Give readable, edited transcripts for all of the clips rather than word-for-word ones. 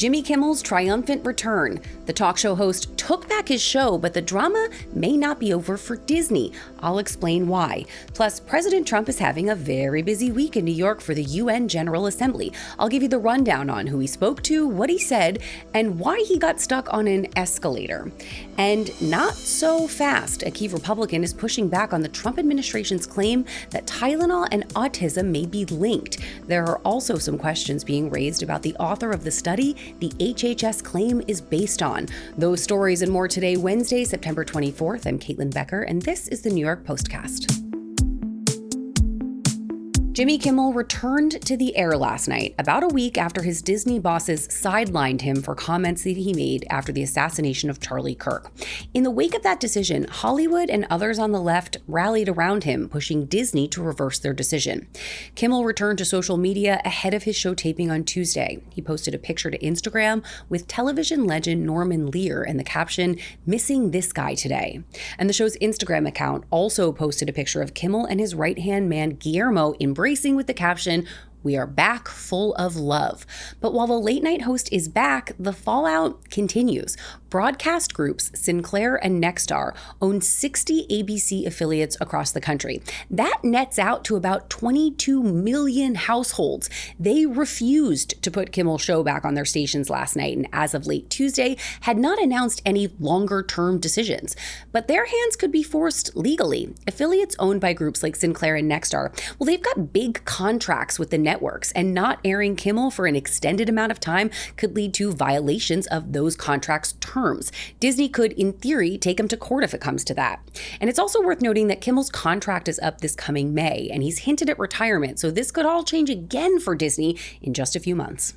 Jimmy Kimmel's triumphant return. The talk show host took back his show, but the drama may not be over for Disney. I'll explain why. Plus, President Trump is having a very busy week in New York for the UN General Assembly. I'll give you the rundown on who he spoke to, what he said, and why he got stuck on an escalator. And not so fast, a key Republican is pushing back on the Trump administration's claim that Tylenol and autism may be linked. There are also some questions being raised about the author of the study the HHS claim is based on. Those stories and more today, Wednesday, September 24th. I'm Caitlin Becker, and this is the New York Postcast. Jimmy Kimmel returned to the air last night, about a week after his Disney bosses sidelined him for comments that he made after the assassination of Charlie Kirk. In the wake of that decision, Hollywood and others on the left rallied around him, pushing Disney to reverse their decision. Kimmel returned to social media ahead of his show taping on Tuesday. He posted a picture to Instagram with television legend Norman Lear and the caption, "Missing this guy today." And the show's Instagram account also posted a picture of Kimmel and his right-hand man Guillermo embracing with the caption, "We are back full of love." But while the late night host is back, the fallout continues. Broadcast groups Sinclair and Nexstar own 60 ABC affiliates across the country. That nets out to about 22 million households. They refused to put Kimmel's show back on their stations last night, and as of late Tuesday, had not announced any longer-term decisions. But their hands could be forced legally. Affiliates owned by groups like Sinclair and Nexstar, well, they've got big contracts with the networks, and not airing Kimmel for an extended amount of time could lead to violations of those contracts' terms. Disney could, in theory, take him to court if it comes to that. And it's also worth noting that Kimmel's contract is up this coming May, and he's hinted at retirement, so this could all change again for Disney in just a few months.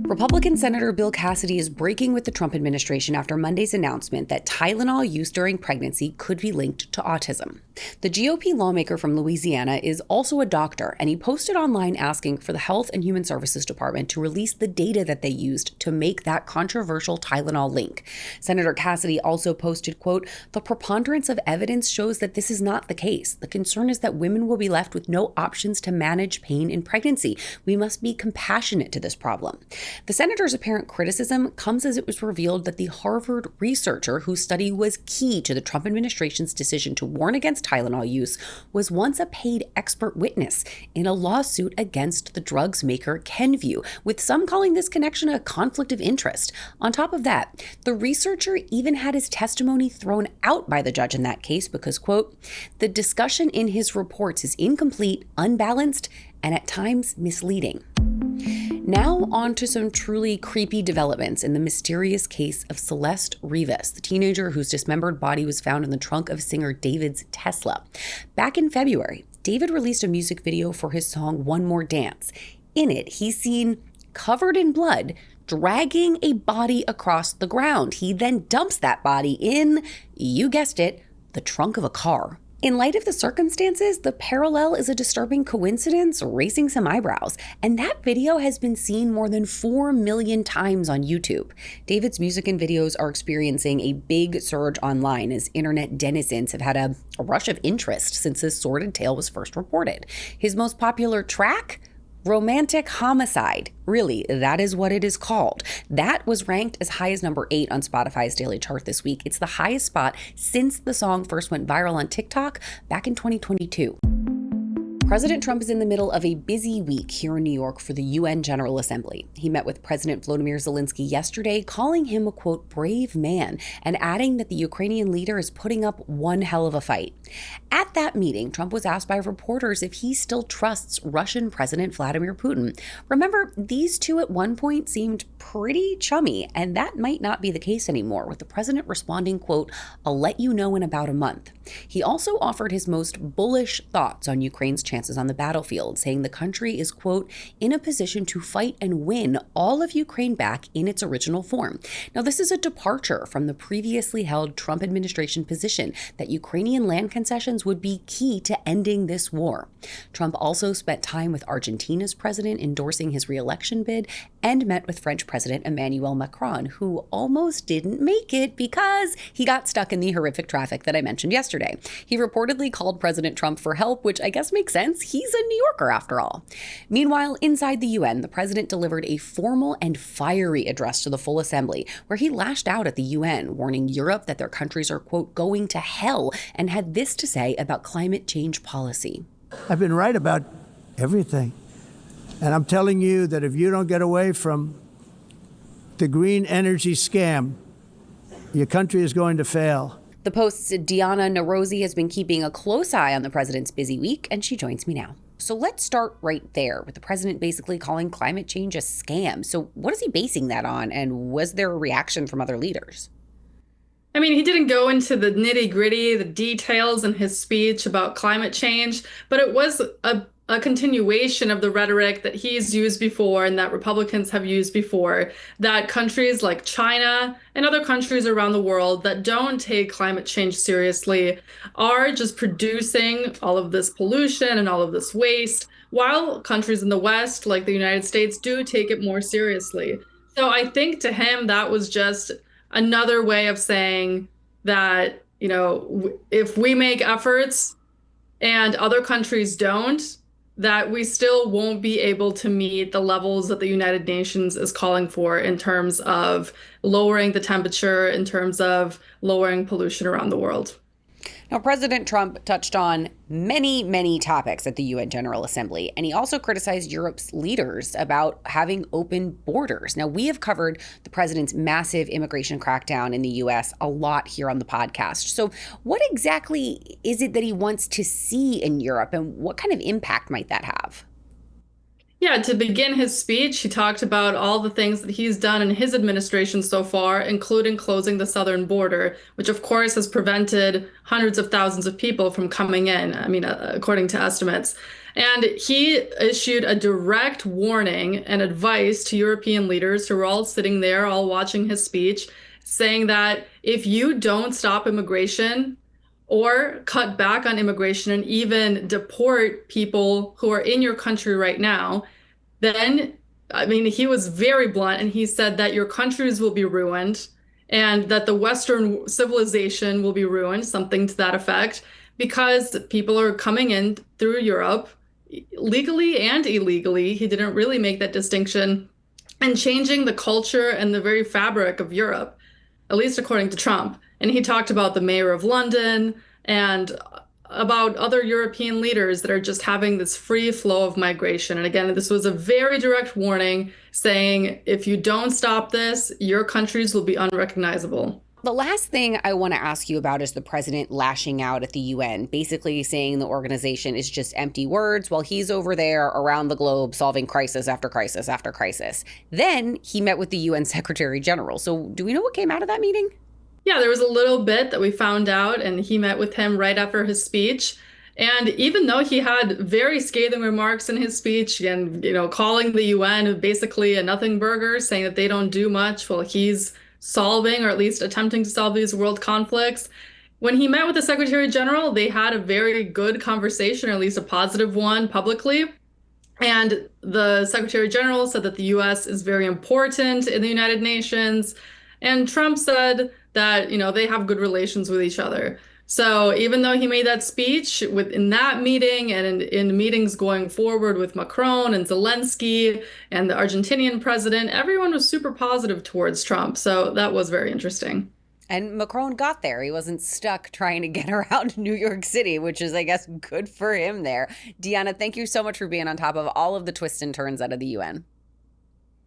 Republican Senator Bill Cassidy is breaking with the Trump administration after Monday's announcement that Tylenol use during pregnancy could be linked to autism. The GOP lawmaker from Louisiana is also a doctor, and he posted online asking for the Health and Human Services Department to release the data that they used to make that controversial Tylenol link. Senator Cassidy also posted, quote, "The preponderance of evidence shows that this is not the case. The concern is that women will be left with no options to manage pain in pregnancy. We must be compassionate to this problem." The senator's apparent criticism comes as it was revealed that the Harvard researcher whose study was key to the Trump administration's decision to warn against Tylenol use was once a paid expert witness in a lawsuit against the drug's maker Kenvue, with some calling this connection a conflict of interest. On top of that, the researcher even had his testimony thrown out by the judge in that case because, quote, "The discussion in his reports is incomplete, unbalanced, and at times misleading." Now on to some truly creepy developments in the mysterious case of Celeste Rivas, the teenager whose dismembered body was found in the trunk of singer David's Tesla. Back in February, David released a music video for his song One More Dance. In it, he's seen covered in blood, dragging a body across the ground. He then dumps that body in, you guessed it, the trunk of a car. In light of the circumstances, the parallel is a disturbing coincidence, raising some eyebrows. And that video has been seen more than 4 million times on YouTube. David's music and videos are experiencing a big surge online as internet denizens have had a rush of interest since this sordid tale was first reported. His most popular track? Romantic Homicide. Really, that is what it is called. That was ranked as high as number 8 on Spotify's daily chart this week. It's the highest spot since the song first went viral on TikTok back in 2022. President Trump is in the middle of a busy week here in New York for the UN General Assembly. He met with President Volodymyr Zelensky yesterday, calling him a, quote, brave man, and adding that the Ukrainian leader is putting up one hell of a fight. At that meeting, Trump was asked by reporters if he still trusts Russian President Vladimir Putin. Remember, these two at one point seemed pretty chummy, and that might not be the case anymore, with the president responding, quote, "I'll let you know in about a month." He also offered his most bullish thoughts on Ukraine's chances on the battlefield, saying the country is, quote, "in a position to fight and win all of Ukraine back in its original form." Now, this is a departure from the previously held Trump administration position that Ukrainian land concessions would be key to ending this war. Trump also spent time with Argentina's president endorsing his re-election bid and met with French President Emmanuel Macron, who almost didn't make it because he got stuck in the horrific traffic that I mentioned yesterday. He reportedly called President Trump for help, which I guess makes sense since he's a New Yorker after all. Meanwhile, inside the UN, the president delivered a formal and fiery address to the full assembly, where he lashed out at the UN, warning Europe that their countries are, quote, going to hell, and had this to say about climate change policy. I've been right about everything. And I'm telling you that if you don't get away from the green energy scam, your country is going to fail. The Post's Diana Narosi has been keeping a close eye on the president's busy week, and she joins me now. So let's start right there, with the president basically calling climate change a scam. So what is he basing that on, and was there a reaction from other leaders? I mean, he didn't go into the nitty-gritty, the details in his speech about climate change, but it was a continuation of the rhetoric that he's used before and that Republicans have used before, that countries like China and other countries around the world that don't take climate change seriously are just producing all of this pollution and all of this waste, while countries in the West, like the United States, do take it more seriously. So I think to him, that was just another way of saying that, you know, if we make efforts and other countries don't, that we still won't be able to meet the levels that the United Nations is calling for in terms of lowering the temperature, in terms of lowering pollution around the world. Now, President Trump touched on many, many topics at the UN General Assembly, and he also criticized Europe's leaders about having open borders. Now, we have covered the president's massive immigration crackdown in the U.S. a lot here on the podcast. So what exactly is it that he wants to see in Europe, and what kind of impact might that have? Yeah, to begin his speech, he talked about all the things that he's done in his administration so far, including closing the southern border, which of course has prevented hundreds of thousands of people from coming in, according to estimates. And he issued a direct warning and advice to European leaders who were all sitting there, all watching his speech, saying that if you don't stop immigration or cut back on immigration and even deport people who are in your country right now, then, he was very blunt, and he said that your countries will be ruined and that the Western civilization will be ruined, something to that effect, because people are coming in through Europe legally and illegally. He didn't really make that distinction, and changing the culture and the very fabric of Europe, at least according to Trump. And he talked about the mayor of London and about other European leaders that are just having this free flow of migration. And again, this was a very direct warning saying, if you don't stop this, your countries will be unrecognizable. The last thing I want to ask you about is the president lashing out at the UN, basically saying the organization is just empty words while he's over there around the globe solving crisis after crisis after crisis. Then he met with the UN Secretary General. So do we know what came out of that meeting? Yeah, there was a little bit that we found out, and he met with him right after his speech. And even though he had very scathing remarks in his speech and, calling the UN basically a nothing burger, saying that they don't do much while he's solving or at least attempting to solve these world conflicts, when he met with the Secretary General, they had a very good conversation, or at least a positive one publicly. And the Secretary General said that the U.S. is very important in the United Nations. And Trump said that, they have good relations with each other. So even though he made that speech in that meeting and in meetings going forward with Macron and Zelensky and the Argentinian president, everyone was super positive towards Trump. So that was very interesting. And Macron got there. He wasn't stuck trying to get around New York City, which is, I guess, good for him there. Deanna, thank you so much for being on top of all of the twists and turns out of the UN.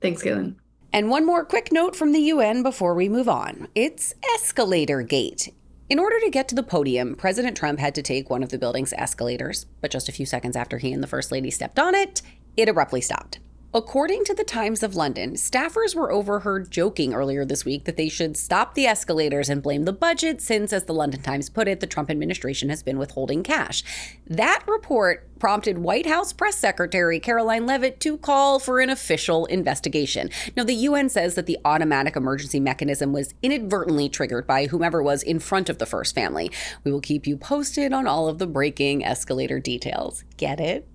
Thanks, Galen. And one more quick note from the UN before we move on. It's Escalator Gate. In order to get to the podium, President Trump had to take one of the building's escalators, but just a few seconds after he and the First Lady stepped on it, it abruptly stopped. According to the Times of London, staffers were overheard joking earlier this week that they should stop the escalators and blame the budget since, as the London Times put it, the Trump administration has been withholding cash. That report prompted White House Press Secretary Caroline Leavitt to call for an official investigation. Now, the UN says that the automatic emergency mechanism was inadvertently triggered by whomever was in front of the first family. We will keep you posted on all of the breaking escalator details. Get it?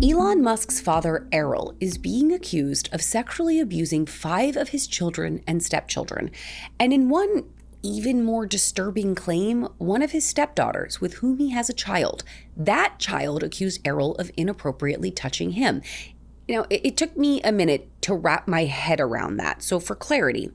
Elon Musk's father, Errol, is being accused of sexually abusing 5 of his children and stepchildren. And in one even more disturbing claim, one of his stepdaughters, with whom he has a child, that child accused Errol of inappropriately touching him. It took me a minute to wrap my head around that. So for clarity,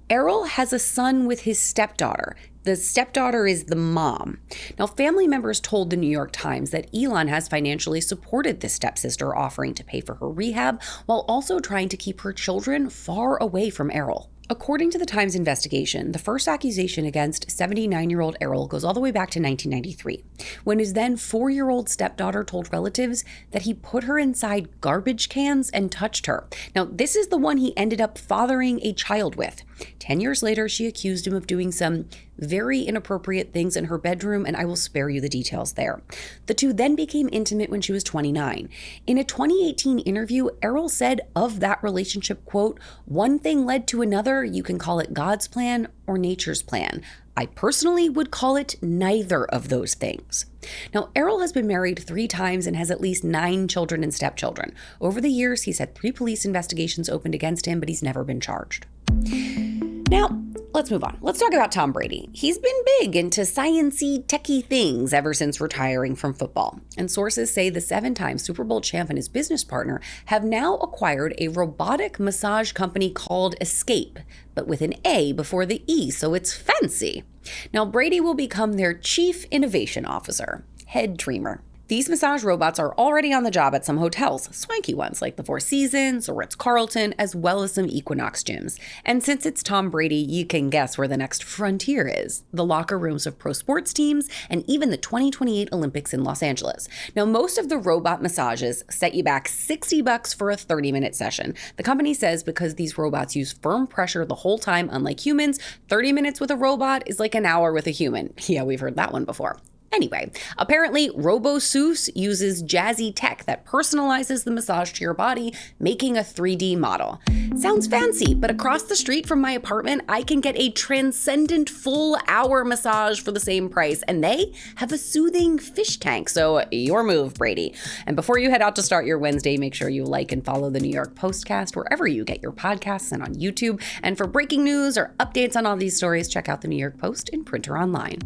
Errol has a son with his stepdaughter. The stepdaughter is the mom. Now, family members told the New York Times that Elon has financially supported the stepsister, offering to pay for her rehab while also trying to keep her children far away from Errol. According to the Times investigation, the first accusation against 79-year-old Errol goes all the way back to 1993, when his then 4-year-old stepdaughter told relatives that he put her inside garbage cans and touched her. Now, this is the one he ended up fathering a child with. 10 years later, she accused him of doing some very inappropriate things in her bedroom, and I will spare you the details there. The two then became intimate when she was 29. In a 2018 interview, Errol said of that relationship, quote, "One thing led to another. You can call it God's plan or nature's plan. I personally would call it neither of those things." Now, Errol has been married 3 times and has at least 9 children and stepchildren. Over the years, he's had 3 police investigations opened against him, but he's never been charged. Now, let's move on. Let's talk about Tom Brady. He's been big into science-y, techie things ever since retiring from football. And sources say the 7-time Super Bowl champ and his business partner have now acquired a robotic massage company called Escape, but with an A before the E, so it's fancy. Now, Brady will become their chief innovation officer, head dreamer. These massage robots are already on the job at some hotels, swanky ones like the Four Seasons, the Ritz-Carlton, as well as some Equinox gyms. And since it's Tom Brady, you can guess where the next frontier is: the locker rooms of pro sports teams and even the 2028 Olympics in Los Angeles. Now, most of the robot massages set you back $60 for a 30-minute session. The company says because these robots use firm pressure the whole time, unlike humans, 30 minutes with a robot is like an hour with a human. Yeah, we've heard that one before. Anyway, apparently RoboSeuss uses jazzy tech that personalizes the massage to your body, making a 3D model. Sounds fancy, but across the street from my apartment, I can get a transcendent full-hour massage for the same price, and they have a soothing fish tank. So your move, Brady. And before you head out to start your Wednesday, make sure you like and follow the New York Postcast wherever you get your podcasts and on YouTube. And for breaking news or updates on all these stories, check out the New York Post in print or online.